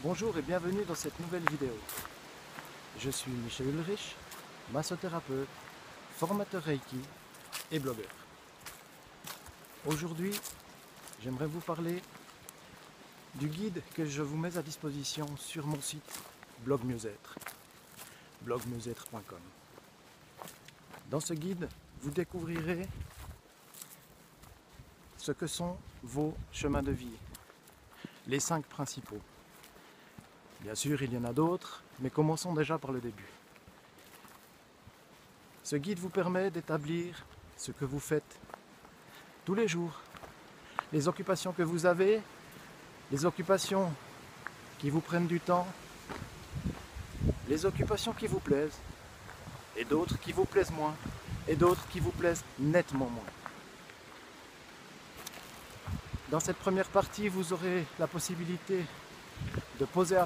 Bonjour et bienvenue dans cette nouvelle vidéo. Je suis Michel Ulrich, massothérapeute, formateur Reiki et blogueur. Aujourd'hui, j'aimerais vous parler du guide que je vous mets à disposition sur mon site Blog Mieux-être, blogmieuxêtre.com. Dans ce guide, vous découvrirez ce que sont vos chemins de vie, les 5 principaux. Bien sûr, il y en a d'autres, mais commençons déjà par le début. Ce guide vous permet d'établir ce que vous faites tous les jours, les occupations que vous avez, les occupations qui vous prennent du temps, les occupations qui vous plaisent, et d'autres qui vous plaisent moins, et d'autres qui vous plaisent nettement moins. Dans cette première partie, vous aurez la possibilité de poser à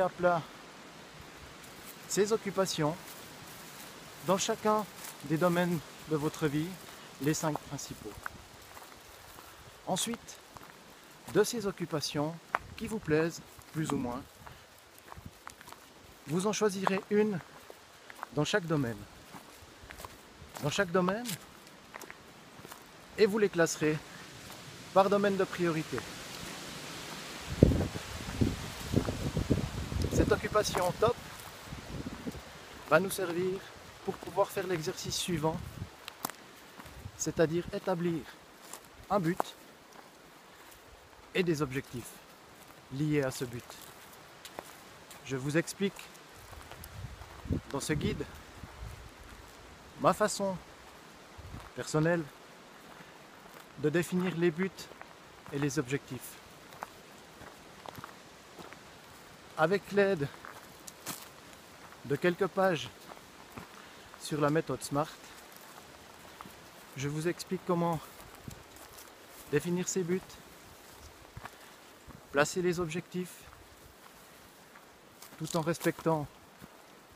plat ces occupations dans chacun des domaines de votre vie, les 5 principaux. Ensuite, de ces occupations qui vous plaisent plus ou moins, vous en choisirez une dans chaque domaine. Et vous les classerez par domaine de priorité. Cette occupation top va nous servir pour pouvoir faire l'exercice suivant, c'est-à-dire établir un but et des objectifs liés à ce but. Je vous explique dans ce guide ma façon personnelle de définir les buts et les objectifs. Avec l'aide de quelques pages sur la méthode SMART, je vous explique comment définir ses buts, placer les objectifs, tout en respectant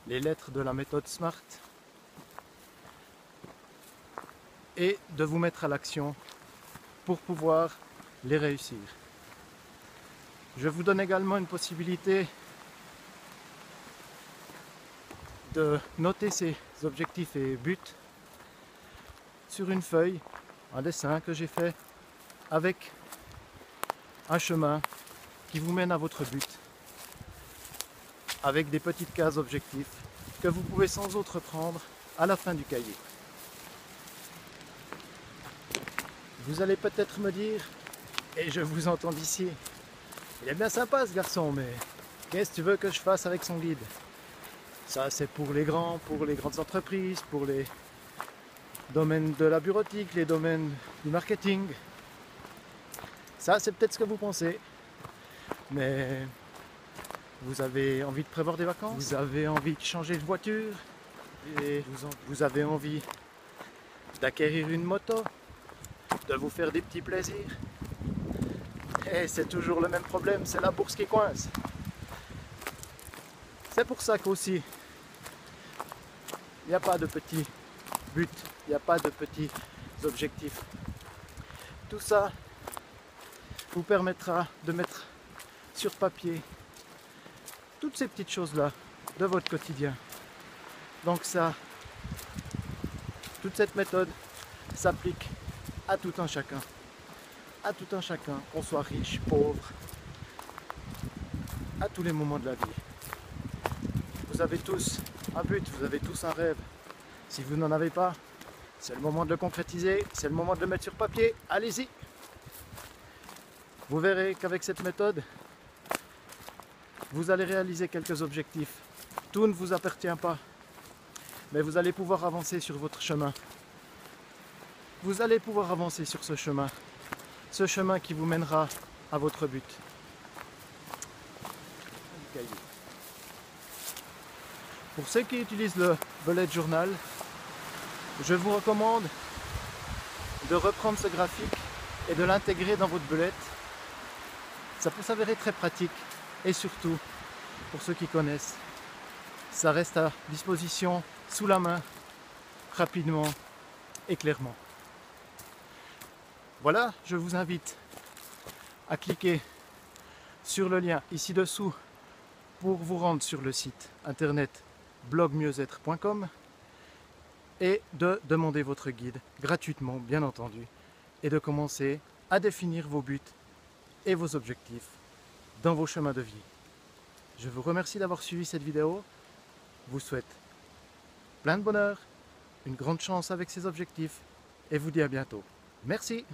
les lettres de la méthode SMART, et de vous mettre à l'action pour pouvoir les réussir. Je vous donne également une possibilité de noter ces objectifs et buts sur une feuille, un dessin que j'ai fait avec un chemin qui vous mène à votre but, avec des petites cases objectifs que vous pouvez sans autre prendre à la fin du cahier. Vous allez peut-être me dire, et je vous entends d'ici, il est bien sympa ce garçon, mais qu'est-ce que tu veux que je fasse avec son guide? Ça, c'est pour les grandes entreprises, pour les domaines de la bureautique, les domaines du marketing. Ça, c'est peut-être ce que vous pensez. Mais vous avez envie de prévoir des vacances, vous avez envie de changer de voiture, et vous avez envie d'acquérir une moto, de vous faire des petits plaisirs. Et c'est toujours le même problème, c'est la bourse qui coince. C'est pour ça qu'aussi, il n'y a pas de petits buts, il n'y a pas de petits objectifs. Tout ça vous permettra de mettre sur papier toutes ces petites choses-là de votre quotidien. Donc ça, toute cette méthode s'applique à tout un chacun. À tout un chacun, qu'on soit riche, pauvre, à tous les moments de la vie. Vous avez tous un but, vous avez tous un rêve. Si vous n'en avez pas, c'est le moment de le concrétiser, c'est le moment de le mettre sur papier, allez-y. Vous verrez qu'avec cette méthode, vous allez réaliser quelques objectifs. Tout ne vous appartient pas, mais vous allez pouvoir avancer sur votre chemin. Vous allez pouvoir avancer sur ce chemin qui vous mènera à votre but. Pour ceux qui utilisent le bullet journal, je vous recommande de reprendre ce graphique et de l'intégrer dans votre bullet. Ça peut s'avérer très pratique et surtout, pour ceux qui connaissent, ça reste à disposition sous la main, rapidement et clairement. Voilà, je vous invite à cliquer sur le lien ici dessous pour vous rendre sur le site internet blogmieuxêtre.com et de demander votre guide gratuitement, bien entendu, et de commencer à définir vos buts et vos objectifs dans vos chemins de vie. Je vous remercie d'avoir suivi cette vidéo, vous souhaite plein de bonheur, une grande chance avec ces objectifs et vous dis à bientôt. Merci.